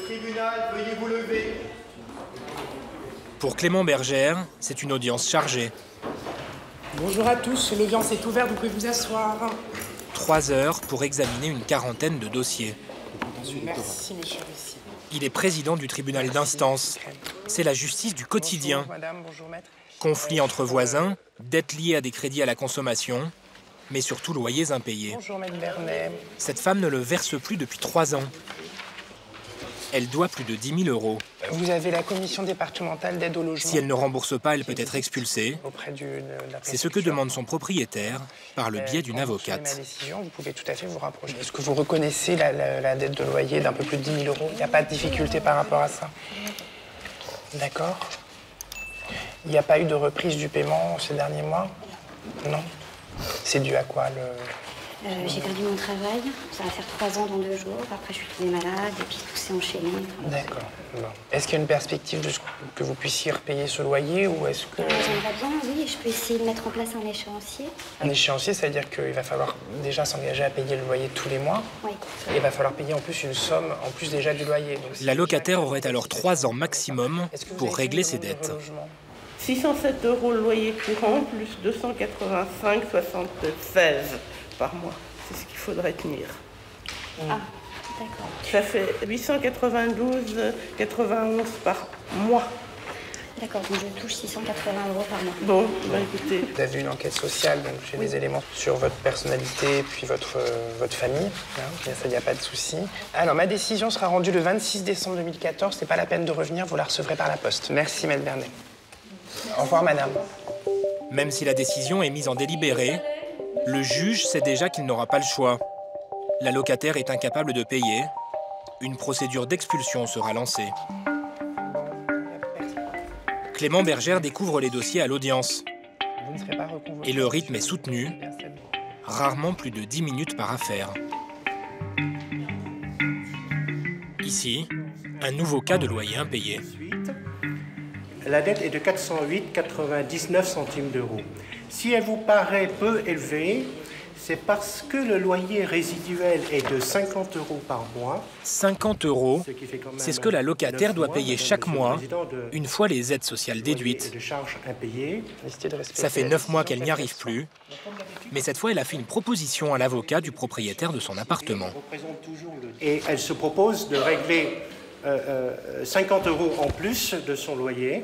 tribunal, veuillez vous lever. Pour Clément Bergère, c'est une audience chargée. Bonjour à tous, l'audience est ouverte, vous pouvez vous asseoir. 3 heures pour examiner une quarantaine de dossiers. Merci, monsieur l'huissier. Il est président du tribunal d'instance. C'est la justice du quotidien. Bonjour, madame, bonjour, maître. Conflits entre voisins, dettes liées à des crédits à la consommation, mais surtout loyers impayés. Bonjour, maître Bernet. Cette femme ne le verse plus depuis 3 ans. Elle doit plus de 10 000 euros. Vous avez la commission départementale d'aide au logement. Si elle ne rembourse pas, elle peut être expulsée. Auprès de la C'est ce que demande son propriétaire par le biais d'une Quand vous prenez avocate. ma décision, vous pouvez tout à fait vous rapprocher. Est-ce que vous reconnaissez la dette de loyer d'un peu plus de 10 000 euros? Il n'y a pas de difficulté par rapport à ça? D'accord. Il n'y a pas eu de reprise du paiement ces derniers mois? Non. C'est dû à quoi J'ai perdu mon travail, ça va faire 3 ans dans 2 jours. Après, je suis tombée malade et puis tout s'est enchaîné. D'accord. Bon. Est-ce qu'il y a une perspective que vous puissiez repayer ce loyer ou est-ce que... J'aimerais bien, oui, je peux essayer de mettre en place un échéancier. Un échéancier, ça veut dire qu'il va falloir déjà s'engager à payer le loyer tous les mois. Oui. Et il va falloir payer en plus une somme, en plus déjà du loyer. Donc, La locataire aurait alors 3 ans maximum pour régler ses dettes. 607 € le loyer courant, plus 285,76 par mois. C'est ce qu'il faudrait tenir. Ah, d'accord. Ça fait 892,91 par mois. D'accord, donc je touche 680 € par mois. Bon, bah écoutez. Vous avez une enquête sociale, donc j'ai des éléments sur votre personnalité puis votre famille. Ça, il n'y a pas de souci. Alors, ma décision sera rendue le 26 décembre 2014. C'est pas la peine de revenir, vous la recevrez par la poste. Merci, maître Bernet. Au revoir, madame. Même si la décision est mise en délibéré, le juge sait déjà qu'il n'aura pas le choix. La locataire est incapable de payer. Une procédure d'expulsion sera lancée. Clément Bergère découvre les dossiers à l'audience. Vous ne serez pas reconvoqué. Et le rythme est soutenu, rarement plus de 10 minutes par affaire. Ici, un nouveau cas de loyer impayé. La dette est de 408,99 centimes d'euros. Si elle vous paraît peu élevée, c'est parce que le loyer résiduel est de 50 € par mois. 50 €, Ce qui fait quand même c'est ce que la locataire 9 doit mois, payer madame, chaque monsieur le mois, président, de une fois les aides sociales loyer et déduites. de charges impayées. Ça fait 9 mois qu'elle n'y arrive plus, mais cette fois elle a fait une proposition à l'avocat du propriétaire de son appartement. Et elle se propose de régler 50 € en plus de son loyer.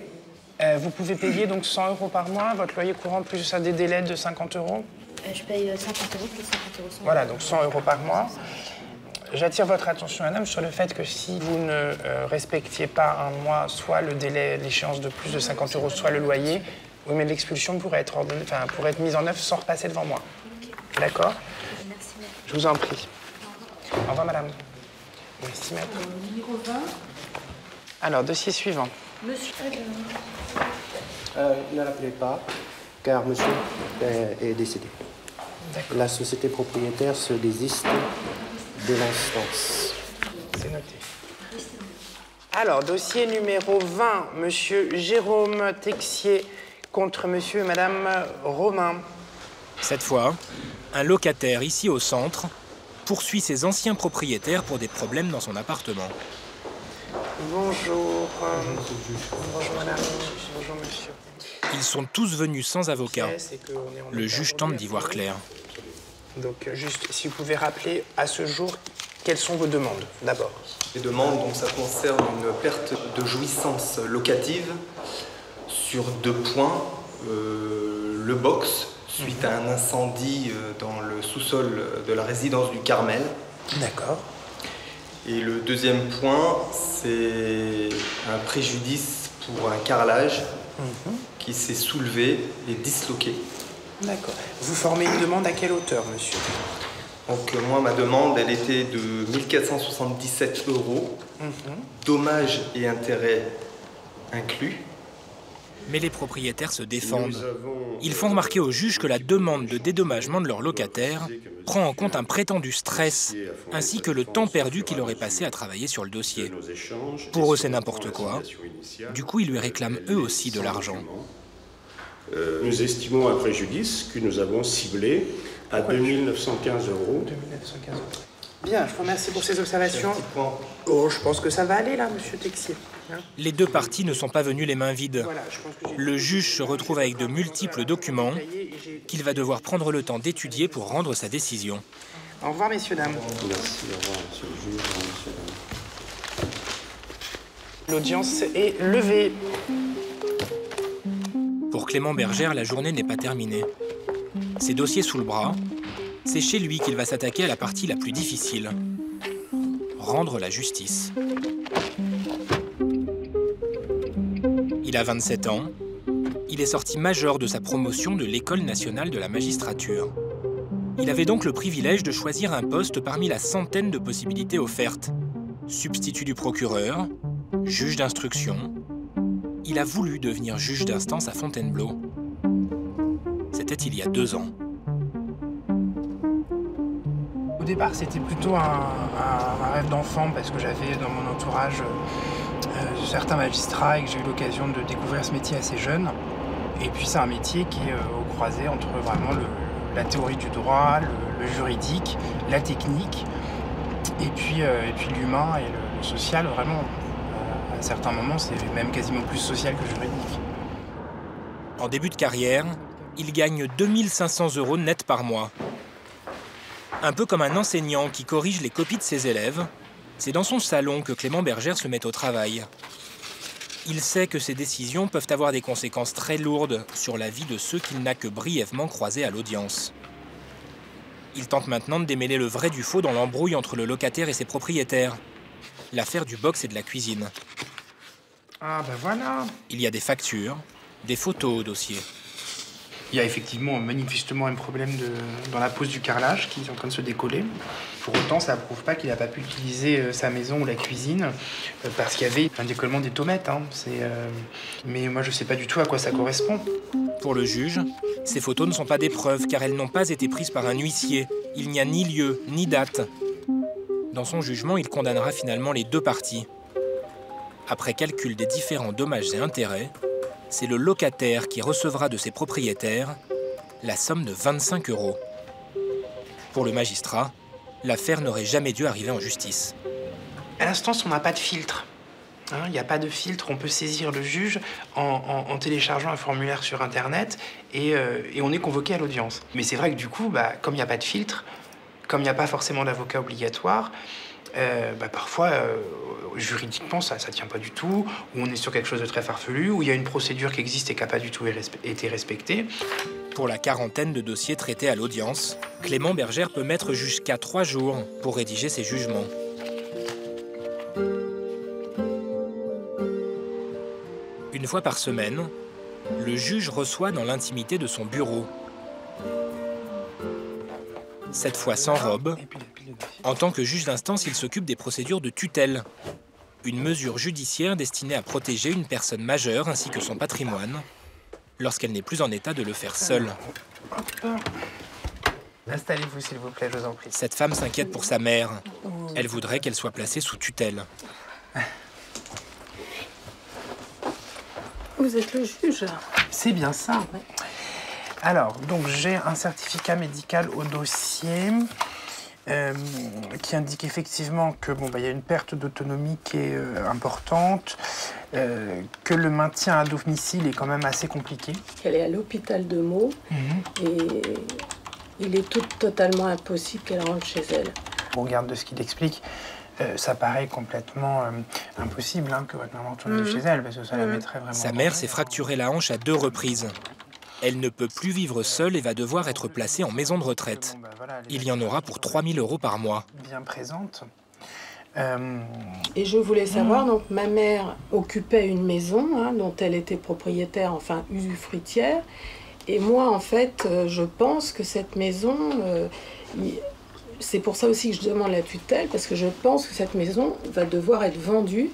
Vous pouvez payer donc 100 € par mois, votre loyer courant plus ça des délais de 50 €. Je paye 50 € plus 50 €. Voilà, donc 100 € par mois. J'attire votre attention, madame, sur le fait que si vous ne respectiez pas un mois, soit le délai, l'échéance de plus de 50 €, soit le loyer, oui, mais l'expulsion pourrait être mise en œuvre sans repasser devant moi. D'accord? Merci. Je vous en prie. Au revoir, madame. Merci, maître. Numéro 20. Alors, dossier suivant. Monsieur. Ne l'appelez pas, car monsieur est décédé. La société propriétaire se désiste de l'instance. C'est noté. Alors, dossier numéro 20, monsieur Jérôme Texier contre monsieur et madame Romain. Cette fois, un locataire ici au centre poursuit ses anciens propriétaires pour des problèmes dans son appartement. Bonjour. Bonjour madame. Bonjour monsieur. Ils sont tous venus sans avocat. C'est qu'on est en Le juge tente d'y voir clair. Donc, juste, si vous pouvez rappeler à ce jour, quelles sont vos demandes, d'abord? Les demandes, donc, ça concerne une perte de jouissance locative sur 2 points. Le box, suite à un incendie dans le sous-sol de la résidence du Carmel. D'accord. Et le deuxième point, c'est un préjudice pour un carrelage qui s'est soulevé et disloqué. D'accord. Vous formez une demande à quelle hauteur, monsieur? Donc moi, ma demande, elle était de 1477 €, dommages et intérêts inclus. Mais les propriétaires se défendent. Ils font remarquer au juge que la demande de dédommagement de leur locataire prend en compte un prétendu stress, ainsi que le temps perdu qu'il aurait passé à travailler sur le dossier. Pour eux, c'est n'importe quoi. Du coup, ils lui réclament eux aussi de l'argent. Nous estimons un préjudice que nous avons ciblé à 2 915 €. 2 915 €. Bien, je vous remercie pour ces observations. Oh, je pense que ça va aller là, monsieur Texier. Les deux parties ne sont pas venues les mains vides. Le juge se retrouve avec de multiples documents qu'il va devoir prendre le temps d'étudier pour rendre sa décision. Au revoir, messieurs, dames. Merci, au revoir, monsieur le juge, au revoir, messieurs, dames. L'audience est levée. Pour Clément Bergère, la journée n'est pas terminée. Ses dossiers sous le bras, c'est chez lui qu'il va s'attaquer à la partie la plus difficile. Rendre la justice. Il a 27 ans. Il est sorti major de sa promotion de l'École nationale de la magistrature. Il avait donc le privilège de choisir un poste parmi la centaine de possibilités offertes. Substitut du procureur, juge d'instruction. Il a voulu devenir juge d'instance à Fontainebleau. C'était il y a 2 ans. Au départ, c'était plutôt un rêve d'enfant parce que j'avais dans mon entourage certains magistrats et que j'ai eu l'occasion de découvrir ce métier assez jeune. Et puis c'est un métier qui est au croisé entre vraiment la théorie du droit, le juridique, la technique, et puis l'humain et le social, vraiment. À certains moments, c'est même quasiment plus social que juridique. En début de carrière, il gagne 2500 € net par mois. Un peu comme un enseignant qui corrige les copies de ses élèves, c'est dans son salon que Clément Bergère se met au travail. Il sait que ses décisions peuvent avoir des conséquences très lourdes sur la vie de ceux qu'il n'a que brièvement croisés à l'audience. Il tente maintenant de démêler le vrai du faux dans l'embrouille entre le locataire et ses propriétaires. L'affaire du box et de la cuisine. Ah ben voilà. Il y a des factures, des photos au dossier. Il y a effectivement manifestement un problème dans la pose du carrelage qui est en train de se décoller. Pour autant, ça ne prouve pas qu'il n'a pas pu utiliser sa maison ou la cuisine parce qu'il y avait un décollement des tomates. Hein. Mais moi, je ne sais pas du tout à quoi ça correspond. Pour le juge, ces photos ne sont pas des preuves car elles n'ont pas été prises par un huissier. Il n'y a ni lieu, ni date. Dans son jugement, il condamnera finalement les deux parties. Après calcul des différents dommages et intérêts, c'est le locataire qui recevra de ses propriétaires la somme de 25 €. Pour le magistrat, l'affaire n'aurait jamais dû arriver en justice. À l'instance, on n'a pas de filtre. Il n'y a pas de filtre, on peut saisir le juge en téléchargeant un formulaire sur Internet et on est convoqué à l'audience. Mais c'est vrai que du coup, comme il n'y a pas de filtre, comme il n'y a pas forcément d'avocat obligatoire, parfois, juridiquement, ça ne tient pas du tout, ou on est sur quelque chose de très farfelu, ou il y a une procédure qui existe et qui n'a pas du tout été respectée. Pour la quarantaine de dossiers traités à l'audience, Clément Bergère peut mettre jusqu'à 3 jours pour rédiger ses jugements. Une fois par semaine, le juge reçoit dans l'intimité de son bureau. Cette fois sans robe, en tant que juge d'instance, il s'occupe des procédures de tutelle, une mesure judiciaire destinée à protéger une personne majeure ainsi que son patrimoine, lorsqu'elle n'est plus en état de le faire seule. Installez-vous, s'il vous plaît, je vous en prie. Cette femme s'inquiète pour sa mère. Elle voudrait qu'elle soit placée sous tutelle. Vous êtes le juge? C'est bien ça. Ouais. Alors, donc j'ai un certificat médical au dossier qui indique effectivement que y a une perte d'autonomie qui est importante, que le maintien à domicile est quand même assez compliqué. Elle est à l'hôpital de Meaux et il est totalement impossible qu'elle rentre chez elle. Au regard de ce qu'il explique, ça paraît complètement impossible que votre maman retourne chez elle parce que ça la mettrait vraiment... Sa mère s'est fracturé la hanche à 2 reprises. Elle ne peut plus vivre seule et va devoir être placée en maison de retraite. Il y en aura pour 3 000 € par mois. Bien présente. Et je voulais savoir, donc ma mère occupait une maison dont elle était propriétaire, enfin usufruitière. Et moi, en fait, je pense que cette maison, c'est pour ça aussi que je demande la tutelle, parce que je pense que cette maison va devoir être vendue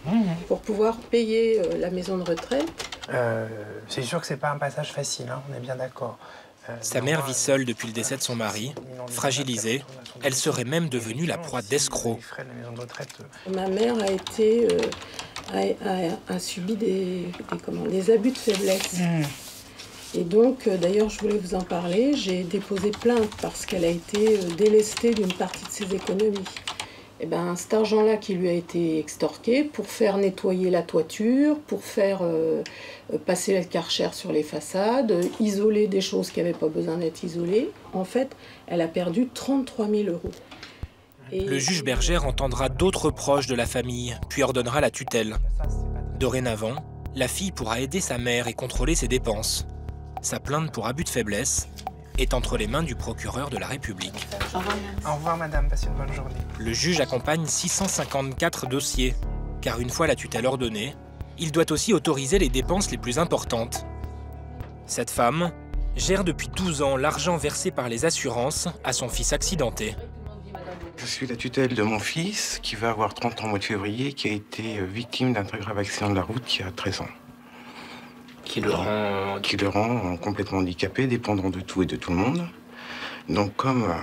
pour pouvoir payer la maison de retraite. C'est sûr que c'est pas un passage facile, on est bien d'accord. Sa mère vit seule depuis le décès de son mari. Fragilisée, elle serait même devenue la proie d'escrocs. Ma mère a subi des abus de faiblesse. Et donc, d'ailleurs, je voulais vous en parler. J'ai déposé plainte parce qu'elle a été délestée d'une partie de ses économies. Et ben, cet argent-là qui lui a été extorqué pour faire nettoyer la toiture, pour faire passer le Karcher sur les façades, isoler des choses qui n'avaient pas besoin d'être isolées. En fait, elle a perdu 33 000 €. Et le juge Bergère entendra d'autres proches de la famille, puis ordonnera la tutelle. Dorénavant, la fille pourra aider sa mère et contrôler ses dépenses. Sa plainte pour abus de faiblesse est entre les mains du procureur de la République. Au revoir, madame. Passez une bonne journée. Le juge accompagne 654 dossiers, car une fois la tutelle ordonnée, il doit aussi autoriser les dépenses les plus importantes. Cette femme gère depuis 12 ans l'argent versé par les assurances à son fils accidenté. Je suis la tutelle de mon fils, qui va avoir 30 ans au mois de février, qui a été victime d'un très grave accident de la route il y a 13 ans. Qui le rend complètement handicapé, dépendant de tout et de tout le monde. Donc comme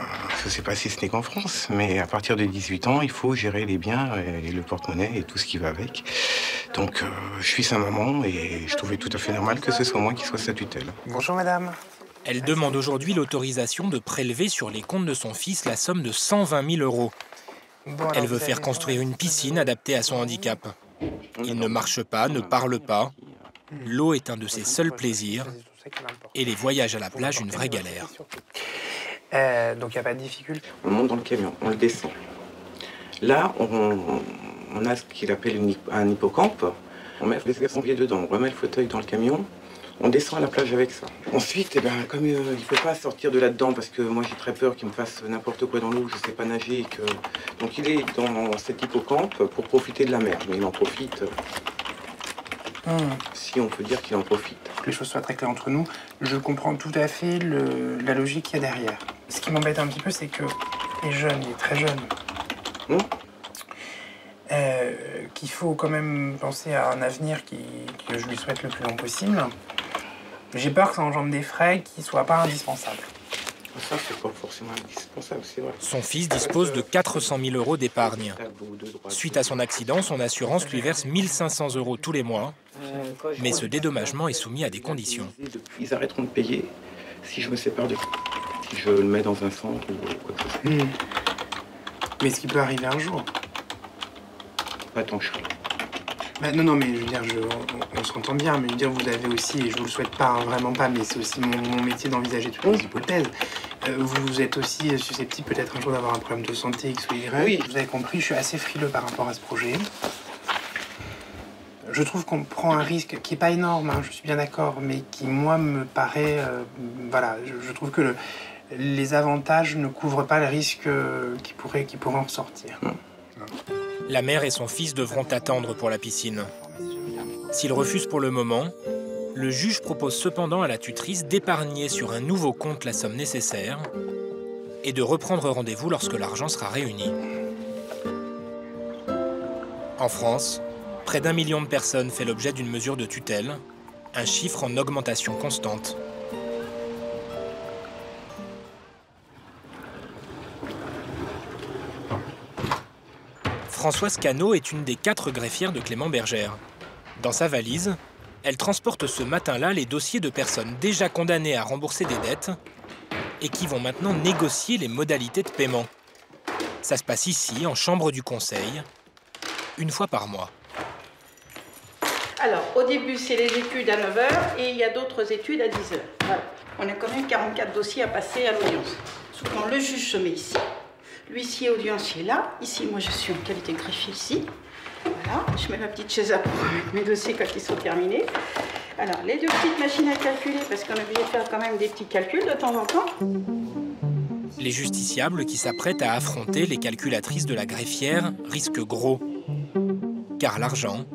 ça s'est passé, ce n'est qu'en France, mais à partir de 18 ans, il faut gérer les biens et le porte-monnaie et tout ce qui va avec. Donc je suis sa maman et je trouvais tout à fait normal que ce soit moi qui soit sa tutelle. Bonjour madame. Elle demande aujourd'hui l'autorisation de prélever sur les comptes de son fils la somme de 120 000 €. Elle veut faire construire une piscine adaptée à son handicap. Il ne marche pas, ne parle pas. L'eau est un de ses seuls plaisirs et les voyages à la plage une vraie galère. Donc il n'y a pas de difficulté. On monte dans le camion, on le descend. Là, on a ce qu'il appelle un hippocampe. On met son pied dedans, on remet le fauteuil dans le camion, on descend à la plage avec ça. Ensuite, comme il ne peut pas sortir de là-dedans, parce que moi j'ai très peur qu'il me fasse n'importe quoi dans l'eau, je ne sais pas nager. Donc il est dans cet hippocampe pour profiter de la mer, mais il en profite. Si on peut dire qu'il en profite. Pour que les choses soient très claires entre nous, je comprends tout à fait la logique qu'il y a derrière. Ce qui m'embête un petit peu, c'est que il est très jeune. Qu'il faut quand même penser à un avenir que je lui souhaite le plus long possible. J'ai peur que ça engendre des frais qui ne soient pas indispensables. Ça, c'est pas forcément indispensable, c'est vrai. Son fils dispose de 400 000 € d'épargne. Suite à son accident, son assurance lui verse 1 500 € tous les mois. Mais ce dédommagement est soumis à des conditions. Ils arrêteront de payer si je me sépare de... Si je le mets dans un centre ou quoi que ce soit. Mais ce qui peut arriver un jour. Pas tant que je... Non, mais je veux dire, on s'entend bien, mais je veux dire, vous avez aussi, et je vous le souhaite pas, vraiment pas, mais c'est aussi mon métier d'envisager toutes les hypothèses. Vous êtes aussi susceptible peut-être un jour d'avoir un problème de santé X ou Y. Oui. Vous avez compris, je suis assez frileux par rapport à ce projet. Je trouve qu'on prend un risque qui n'est pas énorme, hein, je suis bien d'accord, mais qui, moi, me paraît... voilà, je trouve que les avantages ne couvrent pas le risque qui pourrait en ressortir. La mère et son fils devront attendre pour la piscine. S'ils refusent pour le moment, le juge propose cependant à la tutrice d'épargner sur un nouveau compte la somme nécessaire et de reprendre rendez-vous lorsque l'argent sera réuni. En France, près d'1 million de personnes fait l'objet d'une mesure de tutelle, un chiffre en augmentation constante. Françoise Cano est une des 4 greffières de Clément Bergère. Dans sa valise, elle transporte ce matin-là les dossiers de personnes déjà condamnées à rembourser des dettes et qui vont maintenant négocier les modalités de paiement. Ça se passe ici, en chambre du conseil, une fois par mois. Alors, au début, c'est les études à 9 h et il y a d'autres études à 10 h. Voilà. On a quand même 44 dossiers à passer à l'audience. Souvent, le juge se met ici. L'huissier audiencier là. Ici, moi, je suis en qualité de greffier ici. Voilà, je mets ma petite chaise à pour avec mes dossiers quand ils sont terminés. Alors, les 2 petites machines à calculer, parce qu'on est obligé de faire quand même des petits calculs de temps en temps. Les justiciables qui s'apprêtent à affronter les calculatrices de la greffière risquent gros, car l'argent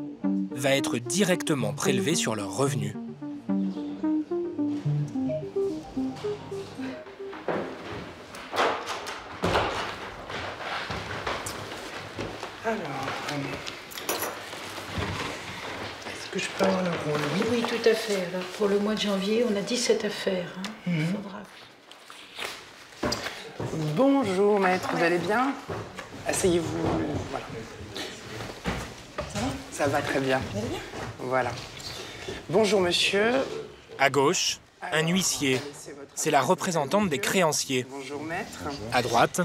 va être directement prélevé sur leurs revenus. Alors, est-ce que je peux avoir le rôle? Oui, tout à fait. Alors, pour le mois de janvier, on a 17 affaires. Hein. Il faudra... Bonjour, maître, vous allez bien? Asseyez-vous, voilà. Ça va? Ça va très bien. Vous allez bien? Voilà. Bonjour, monsieur. À gauche, un huissier. C'est la représentante des créanciers. Bonjour, maître. À droite,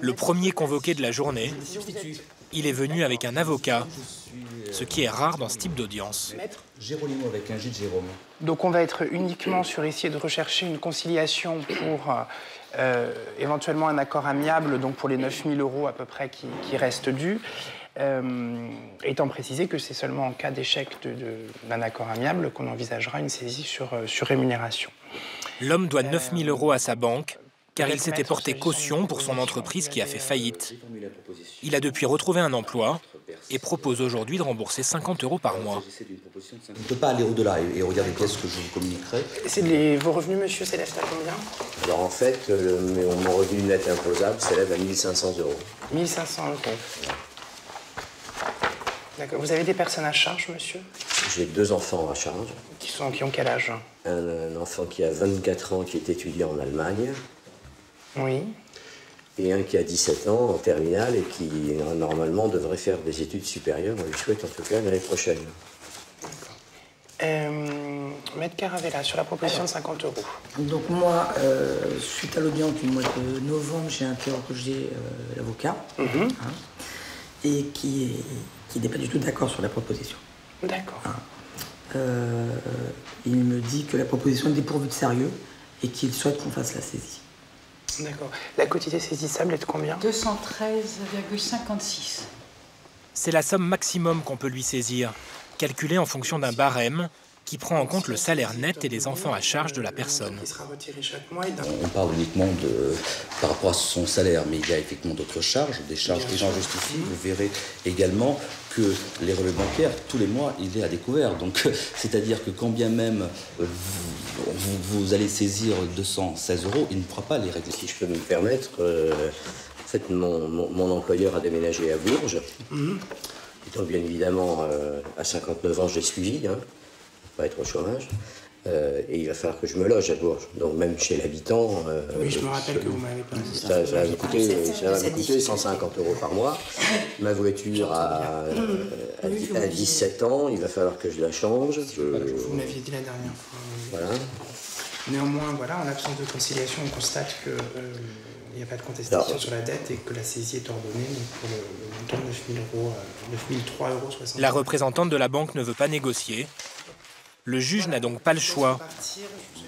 Le premier convoqué de la journée, il est venu avec un avocat, ce qui est rare dans ce type d'audience. Géronimo avec un J de Jérôme. Donc on va être uniquement sur essayer de rechercher une conciliation pour éventuellement un accord amiable, donc pour les 9 000 € à peu près qui restent dus, étant précisé que c'est seulement en cas d'échec d'un accord amiable qu'on envisagera une saisie sur rémunération. L'homme doit 9 000 € à sa banque, car il s'était porté caution pour son entreprise qui a fait faillite. Il a depuis retrouvé un emploi et propose aujourd'hui de rembourser 50 € par mois. On ne peut pas aller au-delà et regarder qu'est-ce que je vous communiquerai. Vos revenus, monsieur, s'élèvent à combien? Alors en fait, mon revenu net imposable s'élève à 1 500 €. 1 500 €. D'accord. Vous avez des personnes à charge, monsieur? J'ai 2 enfants à charge. Qui ont quel âge? Un enfant qui a 24 ans, qui est étudiant en Allemagne. Oui. Et un qui a 17 ans, en terminale, et qui, normalement, devrait faire des études supérieures. On lui souhaite, en tout cas, l'année prochaine. Maître Caravella, sur la proposition de 50 €. Donc moi, suite à l'audience du mois de novembre, j'ai interrogé l'avocat, et qui n'est pas du tout d'accord sur la proposition. D'accord. Il me dit que la proposition est dépourvue de sérieux et qu'il souhaite qu'on fasse la saisie. D'accord. La quotité saisissable est de combien? 213,56. C'est la somme maximum qu'on peut lui saisir, calculée en fonction d'un barème qui prend en compte le salaire net et les enfants à charge de la personne. On parle uniquement par rapport à son salaire, mais il y a effectivement d'autres charges, des charges qui j'en justifie. Vous verrez également que les relevés bancaires, tous les mois, il est à découvert. Donc, c'est-à-dire que quand bien même vous allez saisir 216 €, il ne pourra pas les régler. Si je peux me permettre, en fait, mon employeur a déménagé à Bourges. Étant bien évidemment, à 59 ans, je l'ai suivi, pas être au chômage. Et il va falloir que je me loge à Bourges. Donc même chez l'habitant... oui, je me rappelle que vous m'avez parlé. Ça va me coûter 150 € par mois. Ma voiture a 17 ans, il va falloir que je la change. Vous m'aviez dit la dernière fois. Voilà. Néanmoins, voilà, en l'absence de conciliation, on constate que... il n'y a pas de contestation sur la dette et que la saisie est ordonnée pour le montant de 9 003,60 €. La représentante de la banque ne veut pas négocier. Le juge n'a donc pas le choix.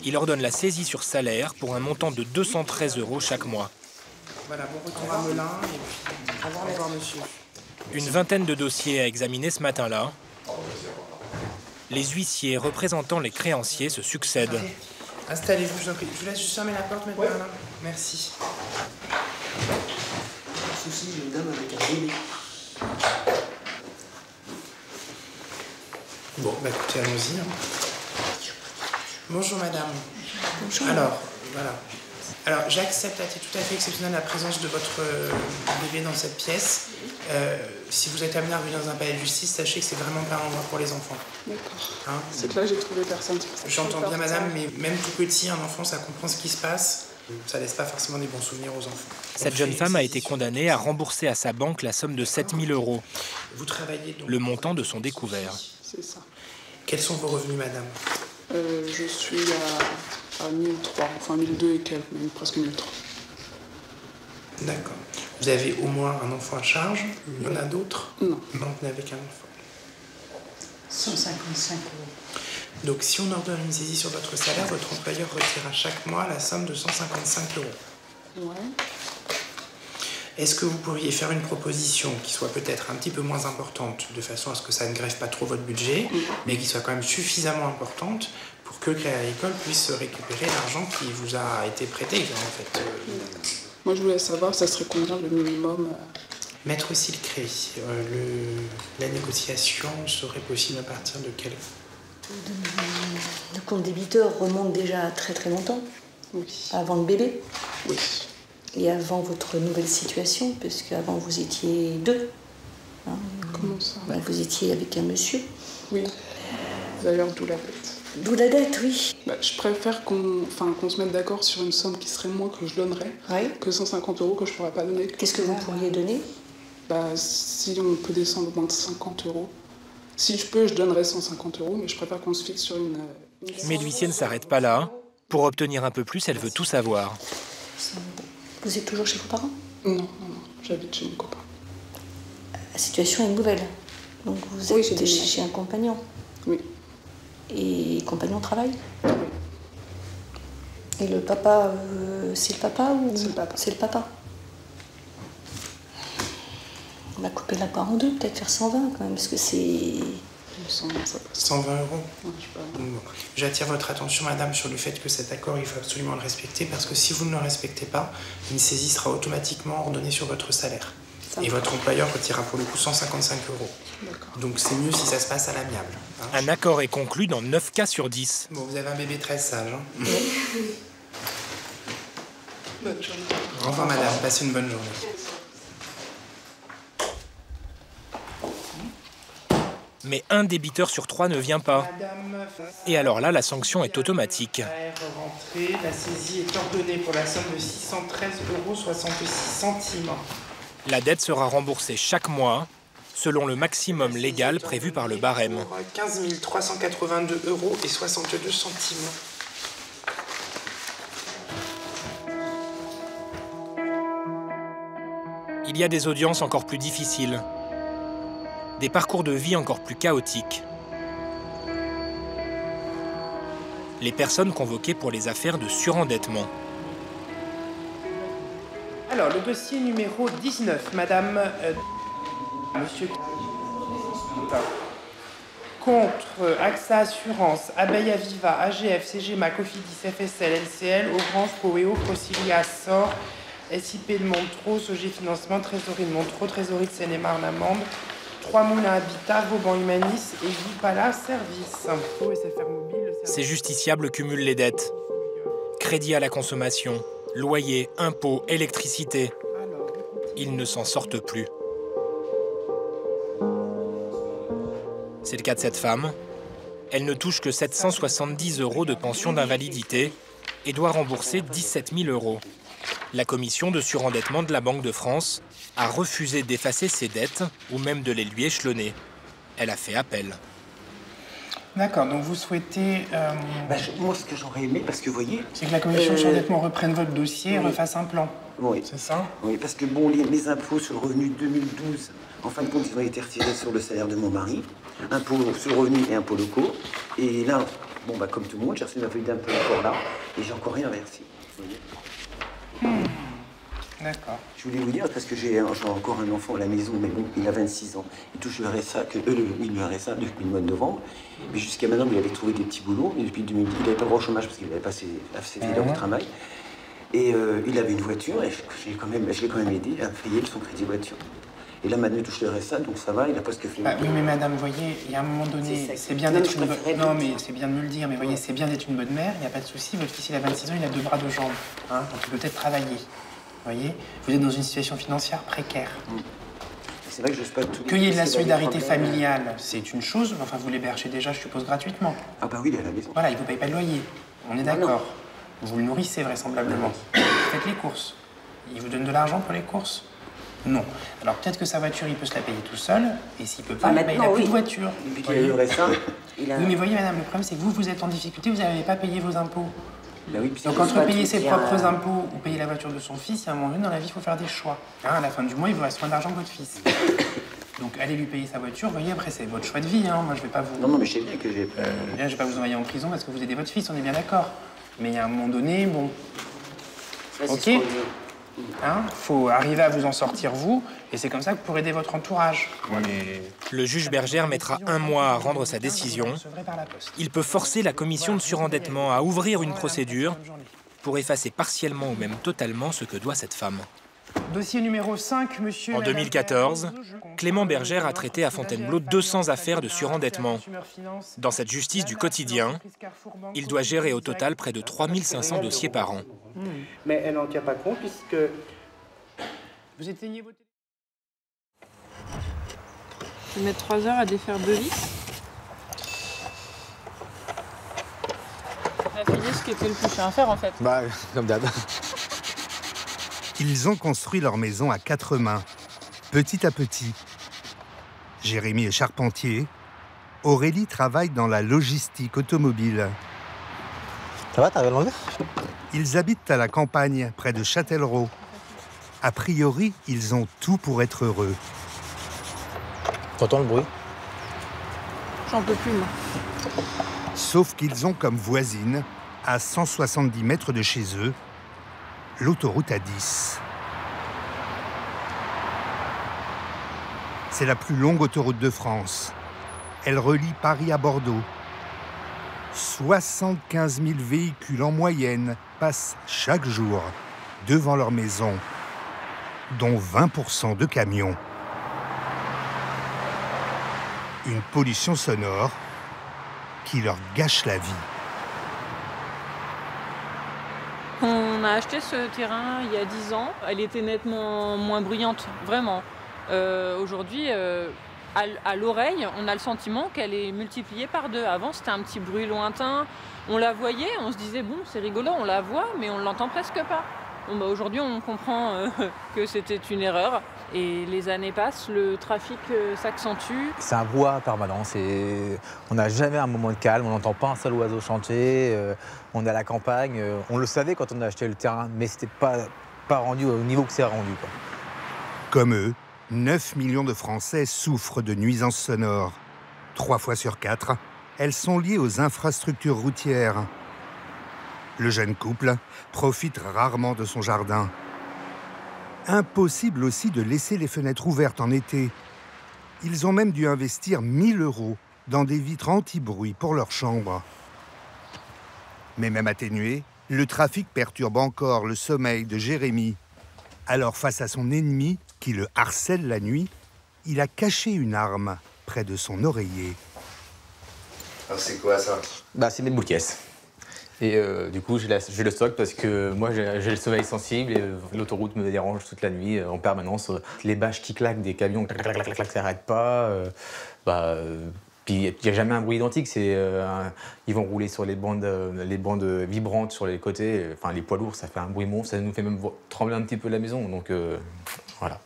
Il ordonne la saisie sur salaire pour un montant de 213 € chaque mois. Voilà, bon retour à Melun et puis au revoir, monsieur. Une vingtaine de dossiers à examiner ce matin-là. Les huissiers représentant les créanciers se succèdent. Installez-vous, je vous en prie. Je vous laisse juste fermer la porte maintenant. Ouais. Merci. Souci, j'ai une dame avec un bébé. Bon, bah écoutez, allons-y. Bonjour madame. Bonjour. Alors, voilà. Alors, j'accepte à titre tout à fait exceptionnel la présence de votre bébé dans cette pièce. Si vous êtes amené à revenir dans un palais de justice, sachez que c'est vraiment pas un endroit pour les enfants. D'accord. C'est que là, j'ai trouvé personne. J'entends bien madame, mais même tout petit, un enfant, ça comprend ce qui se passe. Ça laisse pas forcément des bons souvenirs aux enfants. Cette jeune femme a été condamnée à rembourser à sa banque la somme de 7 000 €. Vous travaillez donc... Le montant de son découvert. C'est ça. Quels sont vos revenus, madame? Je suis à 1003, enfin 1002 et quelques, même presque 1003. D'accord. Vous avez au moins un enfant à charge? Il y en a d'autres? Non. Non, vous n'avez qu'un enfant. 155 €. Donc si on ordonne une saisie sur votre salaire, votre employeur retire à chaque mois la somme de 155 €. Ouais. Est-ce que vous pourriez faire une proposition qui soit peut-être un petit peu moins importante, de façon à ce que ça ne grève pas trop votre budget, mais qui soit quand même suffisamment importante pour que Crédit Agricole puisse récupérer l'argent qui vous a été prêté, en fait? Moi, je voulais savoir, ça serait combien le minimum? Maître Silcré, la négociation serait possible à partir de quel? Le compte débiteur remonte déjà à très très longtemps. Oui. Avant le bébé. Oui. Et avant votre nouvelle situation, parce qu'avant vous étiez deux. Hein, comment ça? Bah, vous étiez avec un monsieur. Oui. D'ailleurs, d'où la dette. D'où la dette, oui. Bah, je préfère qu'on se mette d'accord sur une somme qui serait moins que je donnerais que 150 € que je ne pourrais pas donner. Qu'est-ce que vous pourriez donner? Bah, si on peut descendre au moins de 50 €. Si je peux, je donnerais 150 €, mais je préfère qu'on se fixe sur une... Mais l'huissier ne s'arrête pas là. Pour obtenir un peu plus, elle veut tout savoir. Vous êtes toujours chez vos parents? Non, j'habite chez mon copain. La situation est nouvelle. Donc vous êtes chez un compagnon. Oui. Et le compagnon travaille? Oui. Et le papa, c'est le papa ou... C'est le papa. C'est le papa. On va couper la part en deux, peut-être faire 120 quand même, parce que c'est... 120 €. J'attire votre attention, madame, sur le fait que cet accord, il faut absolument le respecter, parce que si vous ne le respectez pas, une saisie sera automatiquement ordonnée sur votre salaire. Et votre employeur retirera pour le coup 155 €. Donc c'est mieux si ça se passe à l'amiable. Hein. Un accord est conclu dans 9 cas sur 10. Bon, vous avez un bébé très sage. Hein. Bonne journée. Au revoir, madame. Passez une bonne journée. Mais un débiteur sur 3 ne vient pas. Et alors là, la sanction est automatique. La saisie est ordonnée pour la somme de 613,66 €. La dette sera remboursée chaque mois, selon le maximum légal prévu par le barème. 15 382,62 €. Il y a des audiences encore plus difficiles, des parcours de vie encore plus chaotiques. Les personnes convoquées pour les affaires de surendettement. Alors, le dossier numéro 19, madame... monsieur... Contre AXA Assurance, Abeille Aviva, AGF, CGMA, Cofidis, FSL, LCL, Orange, Poéo, Procilia, SOR, SIP de Montreux, SOG Financement, Trésorerie de Montreux, Trésorerie de Seine-et-Marne-Amande, 3 Moulins Habitat, Vauban Humanis et Vipala Service. Ces justiciables cumulent les dettes. Crédit à la consommation, loyer, impôts, électricité. Ils ne s'en sortent plus. C'est le cas de cette femme. Elle ne touche que 770 € de pension d'invalidité et doit rembourser 17 000 €. La commission de surendettement de la Banque de France a refusé d'effacer ses dettes ou même de les lui échelonner. Elle a fait appel. D'accord, donc vous souhaitez... Moi, ce que j'aurais aimé, parce que vous voyez... C'est que la commission de surendettement reprenne votre dossier et refasse un plan. Oui. C'est ça? Oui, parce que bon, mes impôts sur le revenu 2012, en fin de compte, ils ont été retirés sur le salaire de mon mari. Impôts sur le revenu et impôts locaux. Et là, bon, comme tout le monde, j'ai reçu ma feuille d'impôt encore là. Et j'ai encore rien versé. Vous voyez. D'accord. Je voulais vous dire, parce que j'ai encore un enfant à la maison, mais bon, il a 26 ans. Il touche le RSA, le RSA depuis le mois de novembre. Mais jusqu'à maintenant, il avait trouvé des petits boulots. Et depuis 2010, il n'avait pas droit au chômage parce qu'il n'avait pas ses heures de travail. Et il avait une voiture, et je l'ai quand même aidé à payer son crédit voiture. Et là, maintenant, il touche le RSA, donc ça va, il a presque fait... oui, mais madame, vous voyez, il y a un moment donné, c'est bien d'être une bonne... Non, mais c'est bien de me le dire, mais voyez, c'est bien d'être une bonne mère, il n'y a pas de souci. Votre fils, il a 26 ans, il a 2 bras, 2 jambes. Hein, donc il peut peut-être travailler. Vous voyez, vous êtes dans une situation financière précaire. C'est vrai que je ne sais pas tout... Qu'il y ait de la solidarité familiale, c'est une chose, mais enfin, vous l'hébergez déjà, je suppose, gratuitement. Ah bah oui, il est à la maison. Voilà, il ne vous paye pas de loyer. On est d'accord. Vous le nourrissez vraisemblablement. Vous faites les courses. Il vous donne de l'argent pour les courses? Non. Alors peut-être que sa voiture, il peut se la payer tout seul, et s'il peut pas, il n'a plus de voiture. Et puis il a le RSA. Oui, mais voyez, madame, le problème, c'est que vous êtes en difficulté, vous n'avez pas payé vos impôts. Bah oui, donc entre payer ses propres impôts ou payer la voiture de son fils, il y a un moment donné dans la vie, il faut faire des choix. Hein, à la fin du mois, il vous reste moins d'argent que votre fils. Donc allez lui payer sa voiture, voyez, après c'est votre choix de vie, hein. Moi je vais pas vous... Non, mais je sais bien que j'ai... je vais pas vous envoyer en prison parce que vous aidez votre fils, on est bien d'accord. Mais il y a un moment donné, bon... Ok. Hein, faut arriver à vous en sortir, vous, et c'est comme ça que vous pourrez aider votre entourage. Mais... Le juge Bergère mettra 1 mois à rendre sa décision. Il peut forcer la commission de surendettement à ouvrir une procédure pour effacer partiellement ou même totalement ce que doit cette femme. Dossier numéro 5, monsieur... En 2014, Clément Bergère a traité à Fontainebleau 200 affaires de surendettement. Dans cette justice du quotidien, il doit gérer au total près de 3500 dossiers par an. Mais elle n'en tient pas compte puisque... Vous éteignez vos... Tu mets 3 heures à défaire 2 vis. On a fini ce qui était le plus chiant à faire en fait. Bah, comme d'hab. Ils ont construit leur maison à 4 mains, petit à petit. Jérémy est charpentier. Aurélie travaille dans la logistique automobile. Ça va, t'arrives à l'enlever? Ils habitent à la campagne, près de Châtellerault. A priori, ils ont tout pour être heureux. T'entends le bruit? J'en peux plus, moi. Sauf qu'ils ont comme voisine, à 170 mètres de chez eux, l'autoroute A10. C'est la plus longue autoroute de France. Elle relie Paris à Bordeaux. 75 000 véhicules en moyenne passent chaque jour devant leur maison, dont 20% de camions. Une pollution sonore qui leur gâche la vie. On a acheté ce terrain il y a 10 ans. Elle était nettement moins bruyante, vraiment. Aujourd'hui, à l'oreille, on a le sentiment qu'elle est multipliée par 2. Avant, c'était un petit bruit lointain. On la voyait, on se disait, bon, c'est rigolo, on la voit, mais on ne l'entend presque pas. Bon, bah, aujourd'hui, on comprend que c'était une erreur. Et les années passent, le trafic s'accentue. C'est un brouhaha permanent. On n'a jamais un moment de calme, on n'entend pas un seul oiseau chanter. On est à la campagne. On le savait quand on a acheté le terrain, mais c'était pas rendu au niveau que c'est rendu, quoi. Comme eux, 9 millions de Français souffrent de nuisances sonores. 3 fois sur 4, elles sont liées aux infrastructures routières. Le jeune couple profite rarement de son jardin. Impossible aussi de laisser les fenêtres ouvertes en été. Ils ont même dû investir 1 000 € dans des vitres anti-bruit pour leur chambre. Mais même atténué, le trafic perturbe encore le sommeil de Jérémy. Alors face à son ennemi, qui le harcèle la nuit, il a caché une arme près de son oreiller. Alors c'est quoi ça? Bah, c'est des boules caisses. Et du coup, j'ai le stock parce que moi, j'ai le sommeil sensible et l'autoroute me dérange toute la nuit en permanence. Les bâches qui claquent des camions, clac, clac, clac, clac, ça n'arrête pas. Puis il n'y a jamais un bruit identique. Ils vont rouler sur les bandes vibrantes sur les côtés. Enfin, les poids lourds, ça fait un bruit monstre. Ça nous fait même trembler un petit peu la maison. Donc voilà.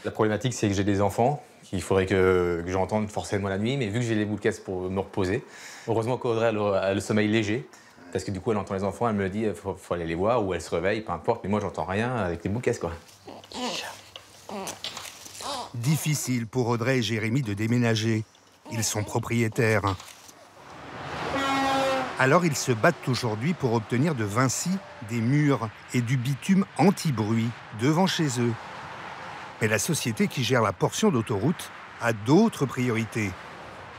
La problématique, c'est que j'ai des enfants qu'il faudrait que j'entende forcément la nuit. Mais vu que j'ai les boules caisses pour me reposer, heureusement qu'Audrey a le sommeil léger. Parce que du coup, elle entend les enfants, elle me dit faut aller les voir, ou elle se réveille, peu importe. Mais moi, j'entends rien avec les boules caisses, quoi. Difficile pour Audrey et Jérémy de déménager. Ils sont propriétaires. Alors ils se battent aujourd'hui pour obtenir de Vinci des murs et du bitume anti-bruit devant chez eux. Mais la société qui gère la portion d'autoroute a d'autres priorités.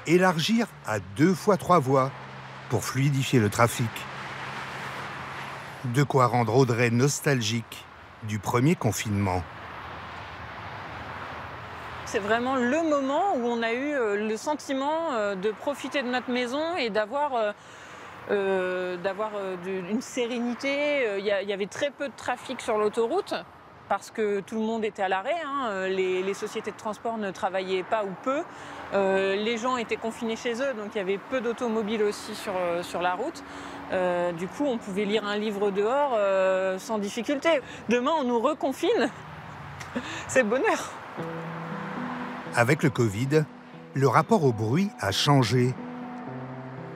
Élargir à 2 fois 3 voies pour fluidifier le trafic. De quoi rendre Audrey nostalgique du premier confinement. C'est vraiment le moment où on a eu le sentiment de profiter de notre maison et d'avoir une sérénité. Il y avait très peu de trafic sur l'autoroute parce que tout le monde était à l'arrêt. Les sociétés de transport ne travaillaient pas ou peu. Les gens étaient confinés chez eux, donc il y avait peu d'automobiles aussi sur la route. Du coup, on pouvait lire un livre dehors sans difficulté. Demain, on nous reconfine. C'est le bonheur. Avec le Covid, le rapport au bruit a changé.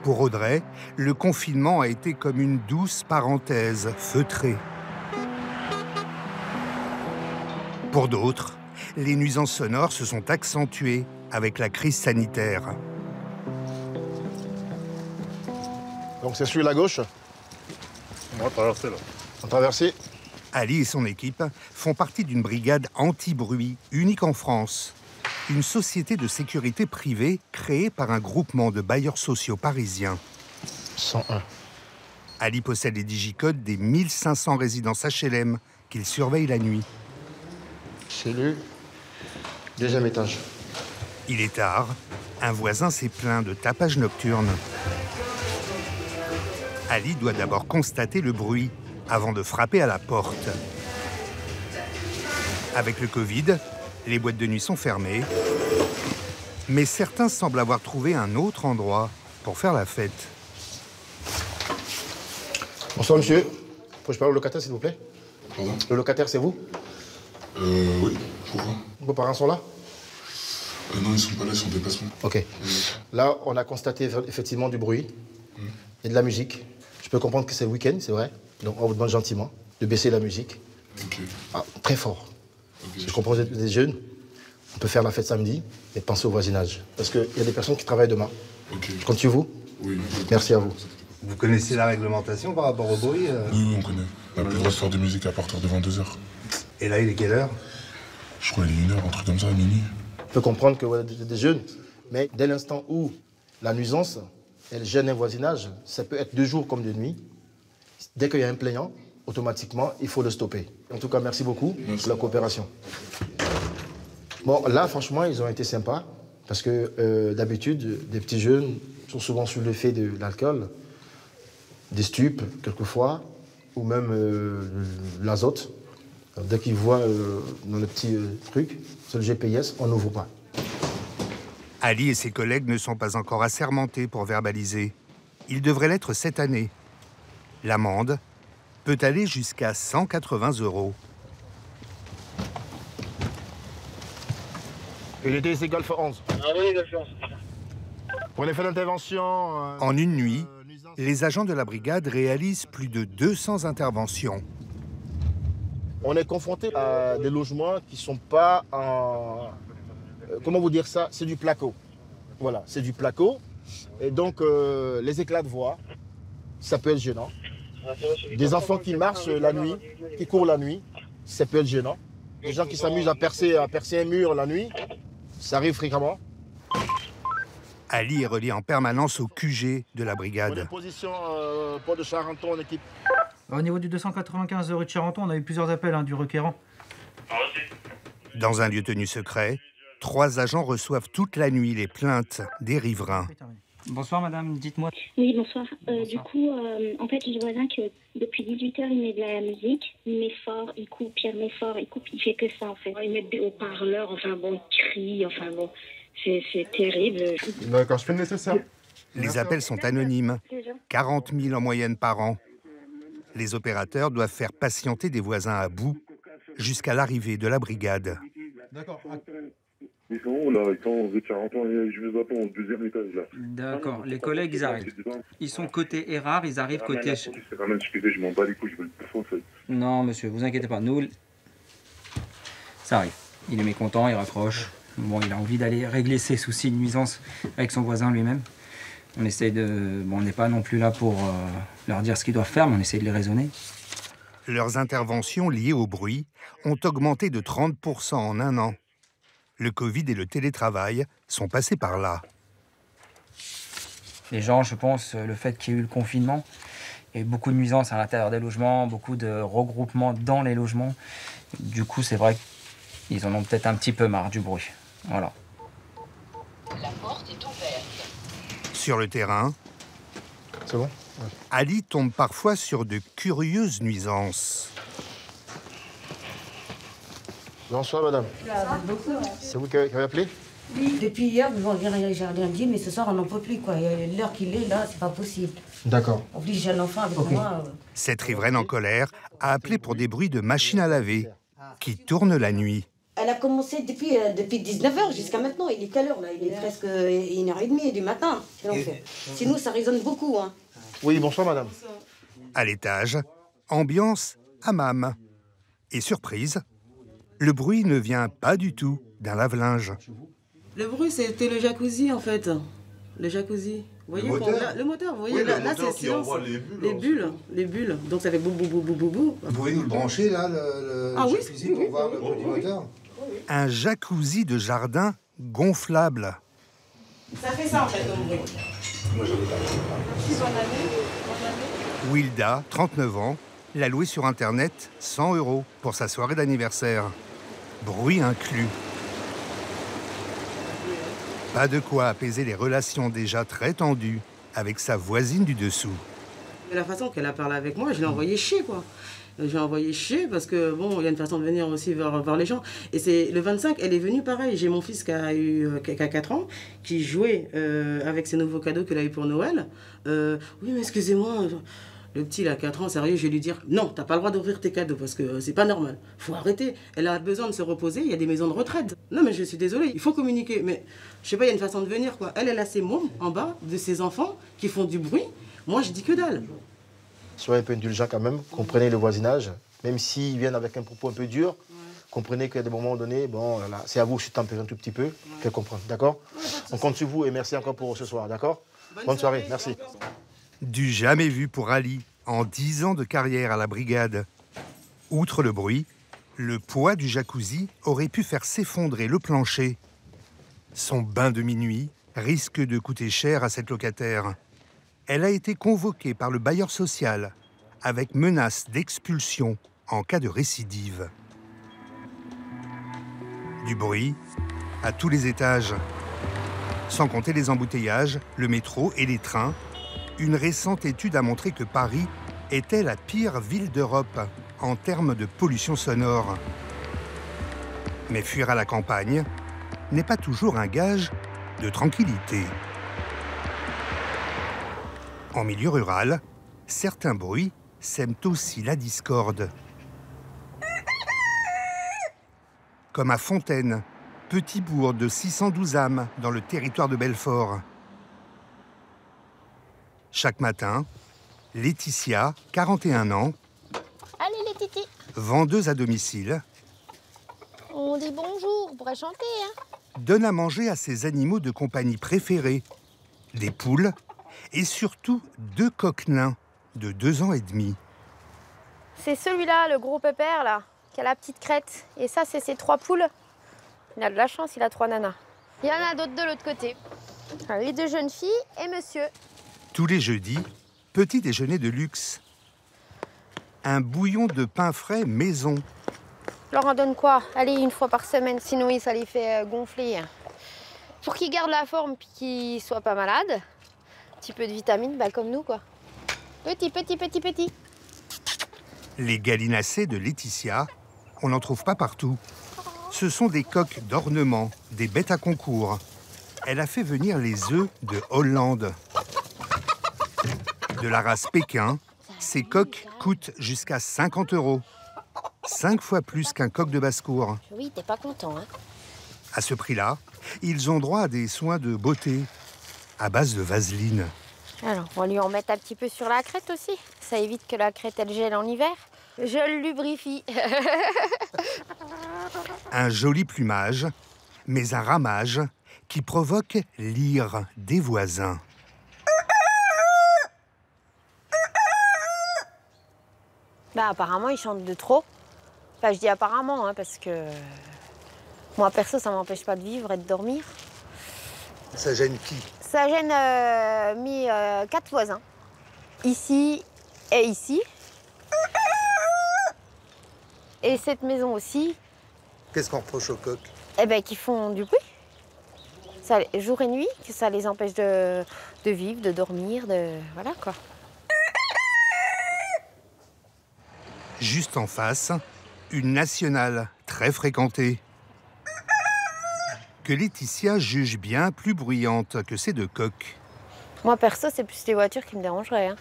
Pour Audrey, le confinement a été comme une douce parenthèse feutrée. Pour d'autres, les nuisances sonores se sont accentuées avec la crise sanitaire. Donc c'est celui-là à gauche? On va traverser là. On traverse. Ali et son équipe font partie d'une brigade anti-bruit unique en France. Une société de sécurité privée créée par un groupement de bailleurs sociaux parisiens. 101. Ali possède les digicodes des 1500 résidences HLM qu'il surveille la nuit. Cellule, 2e étage. Il est tard. Un voisin s'est plaint de tapage nocturne. Ali doit d'abord constater le bruit avant de frapper à la porte. Avec le Covid, les boîtes de nuit sont fermées, mais certains semblent avoir trouvé un autre endroit pour faire la fête. Bonsoir monsieur, faut-je parler au locataire s'il vous plaît? Pardon? Le locataire c'est vous? Oui, pourquoi? Vos parents sont là? Non, ils sont pas là, ils sont en déplacement. Ok. Là, on a constaté effectivement du bruit et de la musique. Je peux comprendre que c'est le week-end, c'est vrai. Donc on vous demande gentiment de baisser la musique. Ok. Ah, très fort. Je comprends que vous êtes des jeunes. On peut faire la fête samedi, mais pensez au voisinage. Parce qu'il y a des personnes qui travaillent demain. Je compte sur vous. Oui. Merci à vous. Vous connaissez la réglementation par rapport au bruit Oui, on connaît. On n'a plus le droit de faire de musique à partir de 22h. Et là, il est quelle heure? Je crois qu'il est 1h, un truc comme ça, à minuit. On peut comprendre que vous êtes des jeunes, mais dès l'instant où la nuisance, elle gêne un voisinage, ça peut être de jour comme de nuit. Dès qu'il y a un plaignant, automatiquement, il faut le stopper. En tout cas, merci beaucoup pour la coopération. Bon, là, franchement, ils ont été sympas, parce que d'habitude, des petits jeunes sont souvent sous l'effet de l'alcool, des stupes, quelquefois, ou même l'azote. Dès qu'ils voient dans le petit truc, sur le GPS, on n'ouvre pas. Ali et ses collègues ne sont pas encore assermentés pour verbaliser. Ils devraient l'être cette année. L'amende peut aller jusqu'à 180 €. Il était ici Golf 11. Ah oui, Golf 11. Pour les faits d'intervention... En une nuit, les agents de la brigade réalisent plus de 200 interventions. On est confronté à des logements qui ne sont pas en... comment vous dire ça? C'est du placo. Voilà, c'est du placo. Et donc, les éclats de voix, ça peut être gênant. Des enfants qui marchent la nuit, qui courent la nuit, ça peut être gênant. Des gens qui s'amusent à percer un mur la nuit, ça arrive fréquemment. Ali est relié en permanence au QG de la brigade. Position Port de Charenton en équipe. Au niveau du 295 rue de Charenton, on a eu plusieurs appels du requérant. Dans un lieu tenu secret, 3 agents reçoivent toute la nuit les plaintes des riverains. Bonsoir madame, dites-moi. Oui, bonsoir. Du coup, en fait, j'ai le voisin que depuis 18h, il met de la musique. Il met fort, il coupe, il remet fort, il coupe, il fait que ça en fait. Il met des haut-parleurs, enfin bon, il crie, enfin bon, c'est terrible. D'accord, je fais le nécessaire. Les appels sont anonymes, 40 000 en moyenne par an. Les opérateurs doivent faire patienter des voisins à bout jusqu'à l'arrivée de la brigade. D'accord. Ils sont où là? Ils sont rue de Charenton, je vous attends au 2e étage là. D'accord, les collègues ils arrivent. Ils sont côté Erard, ils arrivent côté... C'est quand même excusez, je m'en bats les couilles, je veux le défoncer. Non monsieur, vous inquiétez pas, nous... Ça arrive. Il est mécontent, il raccroche. Bon, il a envie d'aller régler ses soucis de nuisance avec son voisin lui-même. On essaye de... Bon, on n'est pas non plus là pour leur dire ce qu'ils doivent faire, mais on essaye de les raisonner. Leurs interventions liées au bruit ont augmenté de 30% en un an. Le Covid et le télétravail sont passés par là. Les gens, je pense, le fait qu'il y ait eu le confinement, il y a eu beaucoup de nuisances à l'intérieur des logements, beaucoup de regroupements dans les logements. Du coup, c'est vrai qu'ils en ont peut-être un petit peu marre du bruit. Voilà. La porte est ouverte. Sur le terrain, c'est bon. Ali tombe parfois sur de curieuses nuisances. Bonsoir madame. C'est vous qui avez appelé? Oui, depuis hier, j'ai rien dit, mais ce soir on n'en peut plus quoi. L'heure qu'il est là, c'est pas possible. D'accord. En plus, j'ai un enfant avec moi. Cette riveraine en colère a appelé pour des bruits de machine à laver qui tournent la nuit. Elle a commencé depuis 19h jusqu'à maintenant. Il est quelle heure là? Il est presque 1h30 du matin. Sinon, ça résonne beaucoup. Hein. Oui, bonsoir madame. À l'étage, ambiance hammam. Et surprise, le bruit ne vient pas du tout d'un lave-linge. Le bruit, c'était le jacuzzi en fait. Le jacuzzi. Vous voyez, le moteur, vous voyez, oui, là c'est silence. Les bulles. Donc ça fait bou bou bou bou bou bou. Vous pouvez nous le brancher là, le jacuzzi, pour voir le bruit du moteur? Un jacuzzi de jardin gonflable. Ça fait ça en fait, le bruit. Moi, j'en ai pas. Wilda, 39 ans, l'a loué sur Internet 100 € pour sa soirée d'anniversaire. Bruit inclus. Pas de quoi apaiser les relations déjà très tendues avec sa voisine du dessous. La façon qu'elle a parlé avec moi, je l'ai envoyé chier, quoi. J'ai envoyé chier parce que, bon, il y a une façon de venir aussi vers les gens. Et c'est le 25, elle est venue pareil. J'ai mon fils qui a 4 ans, qui jouait avec ses nouveaux cadeaux qu'il a eu pour Noël. Oui, mais excusez-moi, le petit, il a 4 ans, sérieux, je vais lui dire, non, t'as pas le droit d'ouvrir tes cadeaux parce que c'est pas normal. Faut arrêter. Elle a besoin de se reposer, il y a des maisons de retraite. Non, mais je suis désolée, il faut communiquer. Mais je sais pas, il y a une façon de venir, quoi. Elle a ses mômes en bas de ses enfants qui font du bruit. Moi, je dis que dalle. Soyez un peu indulgent quand même, comprenez le voisinage, même s'ils viennent avec un propos un peu dur, comprenez qu'à des moments donnés, bon, là, c'est à vous, je suis tempéré un tout petit peu, qu'elle comprenne, d'accord? On compte sur vous et merci encore pour ce soir, d'accord? Bonne soirée, merci. Du jamais vu pour Ali, en 10 ans de carrière à la brigade. Outre le bruit, le poids du jacuzzi aurait pu faire s'effondrer le plancher. Son bain de minuit risque de coûter cher à cette locataire. Elle a été convoquée par le bailleur social avec menace d'expulsion en cas de récidive. Du bruit à tous les étages. Sans compter les embouteillages, le métro et les trains, une récente étude a montré que Paris était la pire ville d'Europe en termes de pollution sonore. Mais fuir à la campagne n'est pas toujours un gage de tranquillité. En milieu rural, certains bruits sèment aussi la discorde. Comme à Fontaine, petit bourg de 612 âmes dans le territoire de Belfort. Chaque matin, Laetitia, 41 ans, allez les titis, vendeuse à domicile, on dit bonjour, on pourrait chanter, hein. Donne à manger à ses animaux de compagnie préférés, des poules et surtout 2 coqs nains de 2 ans et demi. C'est celui-là, le gros pépère, là, qui a la petite crête. Et ça, c'est ses 3 poules. Il a de la chance, il a 3 nanas. Il y en a d'autres de l'autre côté. Alors, les 2 jeunes filles et monsieur. Tous les jeudis, petit déjeuner de luxe. Un bouillon de pain frais maison. Je leur en donne quoi? Allez, 1 fois par semaine, sinon ça les fait gonfler. Pour qu'ils gardent la forme puis qu'ils soient pas malades. Un petit peu de vitamines, bah, comme nous, quoi. Petit. Les gallinacés de Laetitia, on n'en trouve pas partout. Ce sont des coqs d'ornement, des bêtes à concours. Elle a fait venir les œufs de Hollande. De la race Pékin, ces coqs coûtent jusqu'à 50 €. 5 fois plus qu'un coq de basse-cour. Oui, t'es pas content, hein? À ce prix-là, ils ont droit à des soins de beauté à base de vaseline. Alors, on va lui en mettre un petit peu sur la crête aussi. Ça évite que la crête, elle gèle en hiver. Je le lubrifie. Un joli plumage, mais un ramage qui provoque l'ire des voisins. Bah, apparemment, il chante de trop. Enfin, je dis apparemment, hein, parce que moi, perso, ça m'empêche pas de vivre et de dormir. Ça gêne qui? Ça gêne 4 voisins. Ici et ici. Et cette maison aussi. Qu'est-ce qu'on reproche aux coqs? Eh ben, qu'ils font du bruit. Ça, jour et nuit, que ça les empêche de vivre, de dormir, de... Voilà, quoi. Juste en face, une nationale très fréquentée. Que Laetitia juge bien plus bruyante que ces 2 coqs. Moi, perso, c'est plus les voitures qui me dérangeraient. Hein.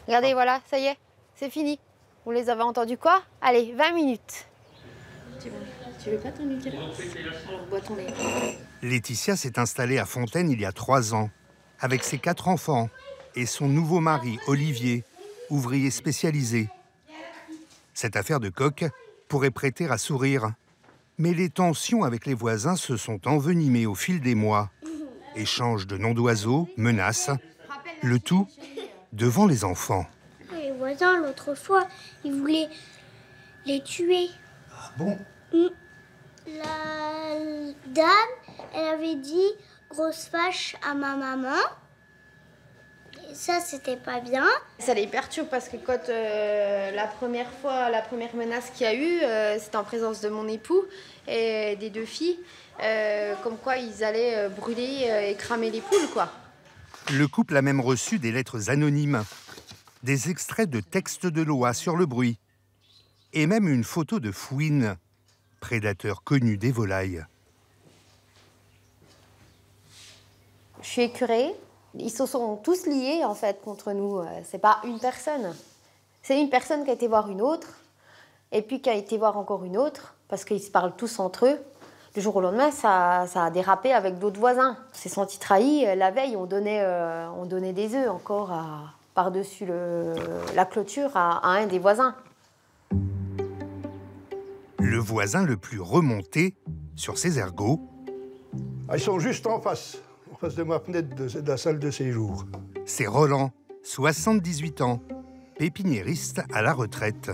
Regardez, voilà, ça y est, c'est fini. Vous les avez entendus quoi? Allez, 20 minutes. Tu veux pas ton Nutella? Alors, bois ton lait. Laetitia s'est installée à Fontaine il y a 3 ans, avec ses 4 enfants et son nouveau mari, Olivier, ouvrier spécialisé. Cette affaire de coq pourrait prêter à sourire. Mais les tensions avec les voisins se sont envenimées au fil des mois. Échanges de noms d'oiseaux, menaces, le tout devant les enfants. Les voisins, l'autre fois, ils voulaient les tuer. Ah bon? La dame, elle avait dit grosse vache à ma maman. Et ça, c'était pas bien. Ça les perturbe parce que quand la première menace qu'il y a eu, c'était en présence de mon époux et des 2 filles, comme quoi ils allaient brûler et cramer les poules, quoi. Le couple a même reçu des lettres anonymes, des extraits de textes de loi sur le bruit, et même une photo de Fouine, prédateur connu des volailles. Je suis écurée. Ils se sont tous liés, en fait, contre nous. C'est pas une personne. C'est une personne qui a été voir une autre, et puis qui a été voir encore une autre, parce qu'ils se parlent tous entre eux. Du jour au lendemain, ça a dérapé avec d'autres voisins. On s'est sentis trahis. La veille, on donnait des œufs encore par-dessus la clôture à un des voisins. le voisin le plus remonté sur ses ergots. Ils sont juste en face de ma fenêtre de la salle de séjour. C'est Roland, 78 ans, pépiniériste à la retraite.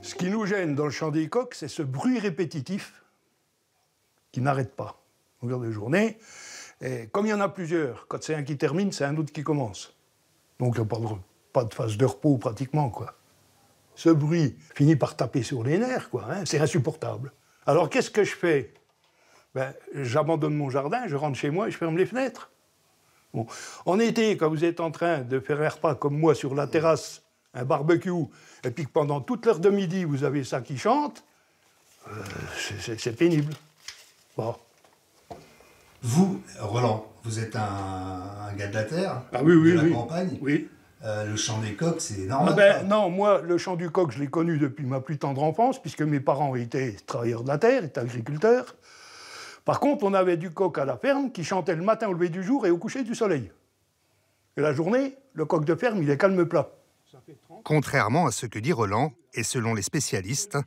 Ce qui nous gêne dans le champ des coqs, c'est ce bruit répétitif qui n'arrête pas au longueur de journée. Et comme il y en a plusieurs, quand c'est un qui termine, c'est un autre qui commence. Donc il n'y a pas de phase de repos pratiquement, quoi. Ce bruit finit par taper sur les nerfs, quoi, hein, c'est insupportable. Alors qu'est-ce que je fais? J'abandonne mon jardin, je rentre chez moi et je ferme les fenêtres. Bon. En été, quand vous êtes en train de faire un repas comme moi sur la terrasse, un barbecue, et puis que pendant toute l'heure de midi, vous avez ça qui chante, c'est pénible. Bon. Vous, Roland, vous êtes un gars de la terre, de la campagne. Oui. Le chant des coqs, c'est normal. Non, moi, le chant du coq, je l'ai connu depuis ma plus tendre enfance, puisque mes parents étaient travailleurs de la terre, étaient agriculteurs. Par contre, on avait du coq à la ferme qui chantait le matin au lever du jour et au coucher du soleil. Et la journée, le coq de ferme, il est calme plat. Contrairement à ce que dit Roland, et selon les spécialistes,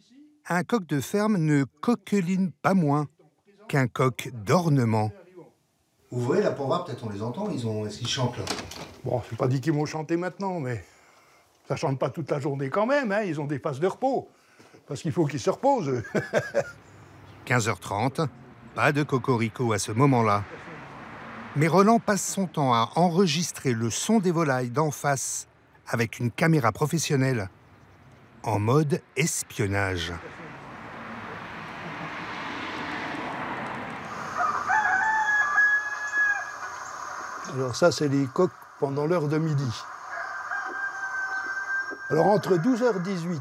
un coq de ferme ne coqueline pas moins qu'un coq d'ornement. Ouvrez là pour voir, peut-être on les entend, est-ce qu'ils chantent là? Bon, je n'ai pas dit qu'ils vont chanter maintenant, mais ça ne chante pas toute la journée quand même, hein, ils ont des phases de repos, parce qu'il faut qu'ils se reposent. 15h30, pas de cocorico à ce moment-là. Mais Roland passe son temps à enregistrer le son des volailles d'en face avec une caméra professionnelle, en mode espionnage. Alors ça, c'est les coqs pendant l'heure de midi. Alors entre 12h18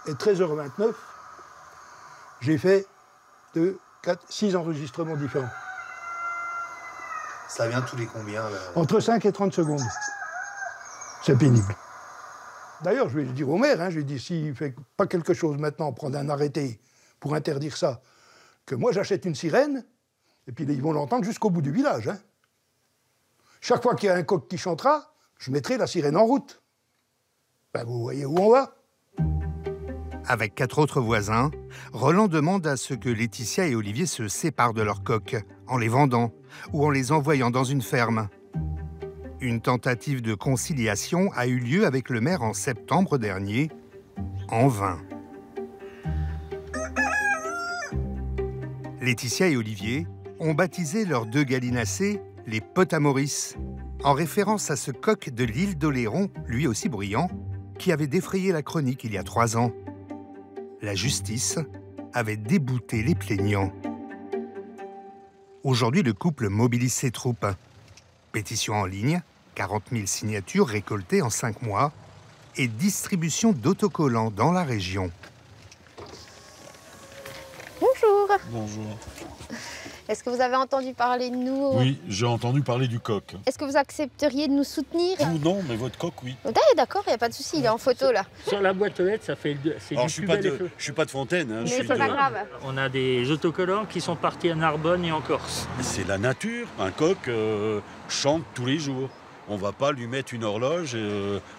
et 13h29, j'ai fait 6 enregistrements différents. Ça vient tous les combien là? Entre 5 et 30 secondes. C'est pénible. D'ailleurs, je vais le dire au maire, hein, je lui ai dit, s'il ne fait pas quelque chose maintenant, prendre un arrêté pour interdire ça, que moi j'achète une sirène, et puis ils vont l'entendre jusqu'au bout du village. Hein. Chaque fois qu'il y a un coq qui chantera, je mettrai la sirène en route. Vous voyez où on va. Avec 4 autres voisins, Roland demande à ce que Laetitia et Olivier se séparent de leurs coqs, en les vendant ou en les envoyant dans une ferme. Une tentative de conciliation a eu lieu avec le maire en septembre dernier, en vain. Laetitia et Olivier ont baptisé leurs 2 gallinacés les Potamoris, en référence à ce coq de l'île d'Oléron, lui aussi bruyant, qui avait défrayé la chronique il y a 3 ans. La justice avait débouté les plaignants. Aujourd'hui, le couple mobilise ses troupes. Pétition en ligne, 40 000 signatures récoltées en 5 mois et distribution d'autocollants dans la région. Bonjour. Bonjour. Est-ce que vous avez entendu parler de nous? Oui, j'ai entendu parler du coq. Est-ce que vous accepteriez de nous soutenir? Vous, non, mais votre coq, oui. Oh, d'accord, il n'y a pas de souci, il est en photo là. Sur la boîte aux lettres, ça fait c'est du je suis pas de Fontaine. Hein, mais c'est pas grave. On a des autocollants qui sont partis à Narbonne et en Corse. C'est la nature. Un coq chante tous les jours. On va pas lui mettre une horloge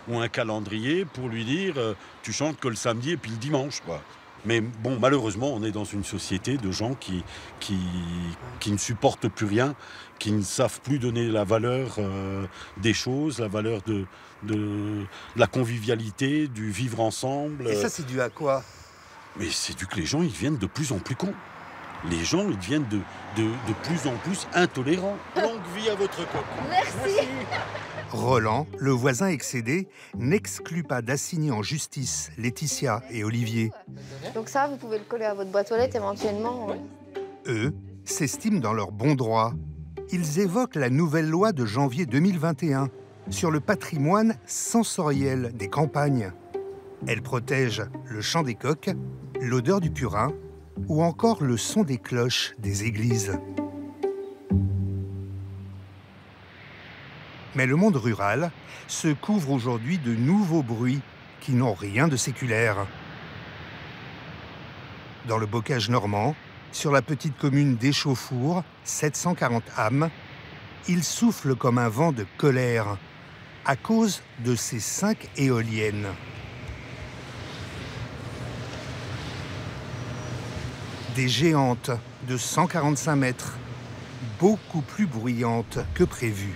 ou un calendrier pour lui dire tu chantes que le samedi et puis le dimanche, quoi. Mais bon, malheureusement, on est dans une société de gens qui ne supportent plus rien, qui ne savent plus donner la valeur des choses, la valeur de la convivialité, du vivre ensemble. Et ça, c'est dû à quoi? Mais c'est dû que les gens, ils deviennent de plus en plus cons. Les gens, ils deviennent de plus en plus intolérants. Longue vie à votre coq. Merci. Roland, le voisin excédé, n'exclut pas d'assigner en justice Laetitia et Olivier. Donc ça, vous pouvez le coller à votre boîte aux lettres éventuellement. Eux s'estiment dans leur bon droit. Ils évoquent la nouvelle loi de janvier 2021 sur le patrimoine sensoriel des campagnes. Elle protège le chant des coqs, l'odeur du purin ou encore le son des cloches des églises. Mais le monde rural se couvre aujourd'hui de nouveaux bruits qui n'ont rien de séculaire. Dans le bocage normand, sur la petite commune d'Échauffour, 740 âmes, il souffle comme un vent de colère à cause de ces 5 éoliennes. Des géantes de 145 mètres, beaucoup plus bruyantes que prévu.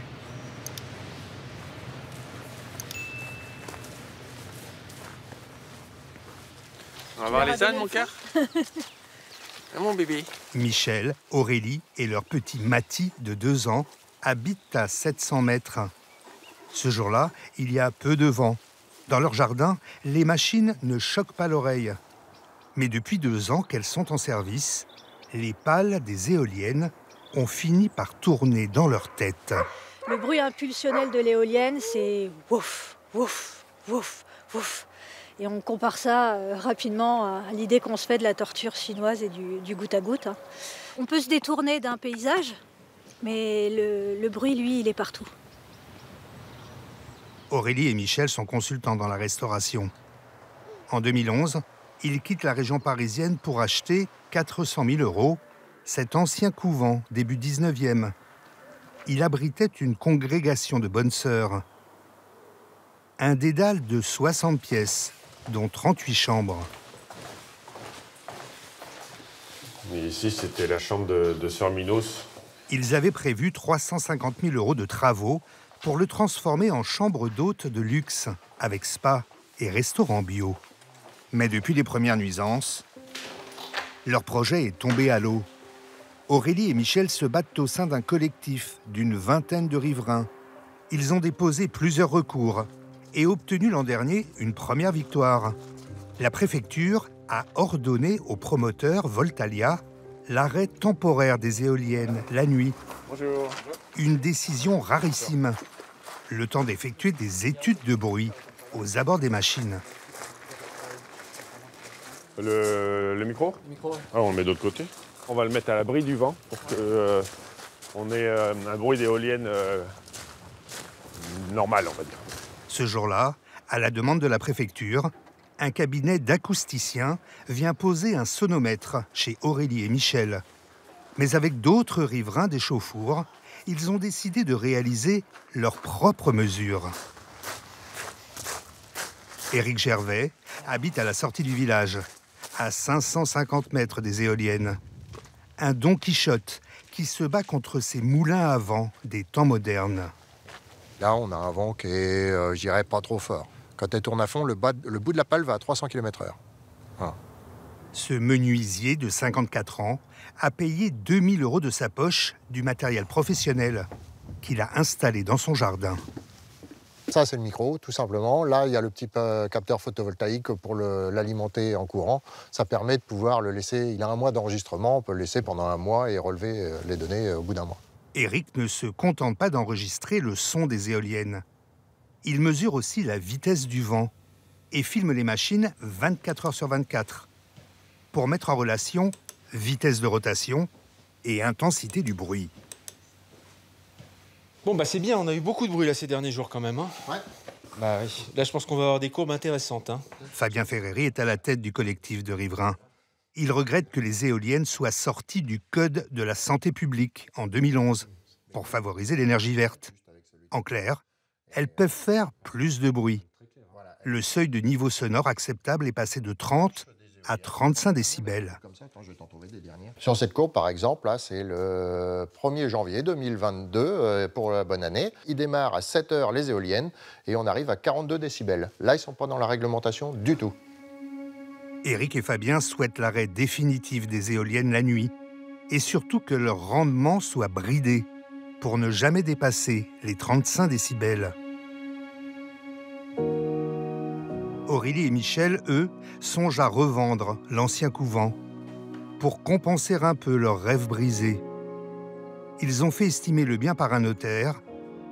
On va voir les ânes, mon cœur. Mon bébé. Michel, Aurélie et leur petit Mati de 2 ans habitent à 700 mètres. Ce jour-là, il y a peu de vent. Dans leur jardin, les machines ne choquent pas l'oreille. Mais depuis 2 ans qu'elles sont en service, les pales des éoliennes ont fini par tourner dans leur tête. Le bruit impulsionnel de l'éolienne, c'est wouf, wouf, wouf, wouf. Et on compare ça rapidement à l'idée qu'on se fait de la torture chinoise et du goutte à goutte. On peut se détourner d'un paysage, mais le bruit, lui, il est partout. Aurélie et Michel sont consultants dans la restauration. En 2011, ils quittent la région parisienne pour acheter 400 000 € cet ancien couvent, début 19e. Il abritait une congrégation de bonnes sœurs. Un dédale de 60 pièces, dont 38 chambres. Et ici, c'était la chambre de Sœur Minos. Ils avaient prévu 350 000 € de travaux pour le transformer en chambre d'hôte de luxe, avec spa et restaurant bio. Mais depuis les premières nuisances, leur projet est tombé à l'eau. Aurélie et Michel se battent au sein d'un collectif d'une 20aine de riverains. Ils ont déposé plusieurs recours et obtenu l'an dernier une première victoire. La préfecture a ordonné au promoteur Voltalia l'arrêt temporaire des éoliennes la nuit. Bonjour. Une décision rarissime. Le temps d'effectuer des études de bruit aux abords des machines. Le micro, Ah, on le met de l'autre côté. On va le mettre à l'abri du vent pour qu'on ait un bruit d'éolienne normal, on va dire. Ce jour-là, à la demande de la préfecture, un cabinet d'acousticiens vient poser un sonomètre chez Aurélie et Michel. Mais avec d'autres riverains des Chauffours, ils ont décidé de réaliser leurs propres mesures. Éric Gervais habite à la sortie du village, à 550 mètres des éoliennes. Un Don Quichotte qui se bat contre ces moulins à vent des temps modernes. Là, on a un vent qui est, je dirais, pas trop fort. Quand elle tourne à fond, le bout de la pale va à 300 km/h. Voilà. Ce menuisier de 54 ans a payé 2 000 € de sa poche du matériel professionnel qu'il a installé dans son jardin. Ça, c'est le micro, tout simplement. Là, il y a le petit capteur photovoltaïque pour l'alimenter en courant. Ça permet de pouvoir le laisser... Il a 1 mois d'enregistrement, on peut le laisser pendant 1 mois et relever les données au bout d'1 mois. Éric ne se contente pas d'enregistrer le son des éoliennes. Il mesure aussi la vitesse du vent et filme les machines 24 heures sur 24 pour mettre en relation vitesse de rotation et intensité du bruit. Bon, bah c'est bien, on a eu beaucoup de bruit là ces derniers jours quand même. Hein. Ouais. Bah oui, là je pense qu'on va avoir des courbes intéressantes. Hein. Fabien Ferreri est à la tête du collectif de riverains. Il regrette que les éoliennes soient sorties du Code de la santé publique en 2011 pour favoriser l'énergie verte. En clair, elles peuvent faire plus de bruit. Le seuil de niveau sonore acceptable est passé de 30 à 35 décibels. Sur cette courbe, par exemple, là, c'est le 1er janvier 2022 pour la bonne année. Il démarre à 7 heures les éoliennes et on arrive à 42 décibels. Là, ils ne sont pas dans la réglementation du tout. Éric et Fabien souhaitent l'arrêt définitif des éoliennes la nuit et surtout que leur rendement soit bridé pour ne jamais dépasser les 35 décibels. Aurélie et Michel, eux, songent à revendre l'ancien couvent pour compenser un peu leurs rêves brisés. Ils ont fait estimer le bien par un notaire.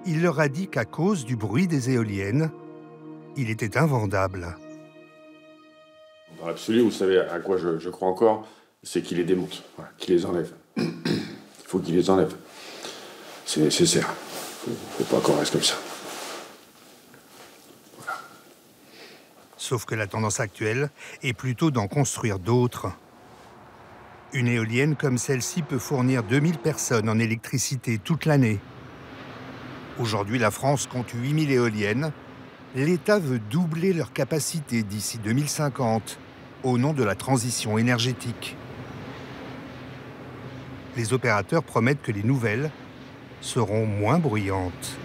Il leur a dit qu'à cause du bruit des éoliennes, il était invendable. Dans l'absolu, vous savez à quoi je crois encore, c'est qu'il les démonte, voilà, qu'il les enlève. Il faut qu'il les enlève. C'est nécessaire. Il ne faut pas qu'on reste comme ça. Sauf que la tendance actuelle est plutôt d'en construire d'autres. Une éolienne comme celle-ci peut fournir 2000 personnes en électricité toute l'année. Aujourd'hui, la France compte 8000 éoliennes. L'État veut doubler leur capacité d'ici 2050 au nom de la transition énergétique. les opérateurs promettent que les nouvelles seront moins bruyantes.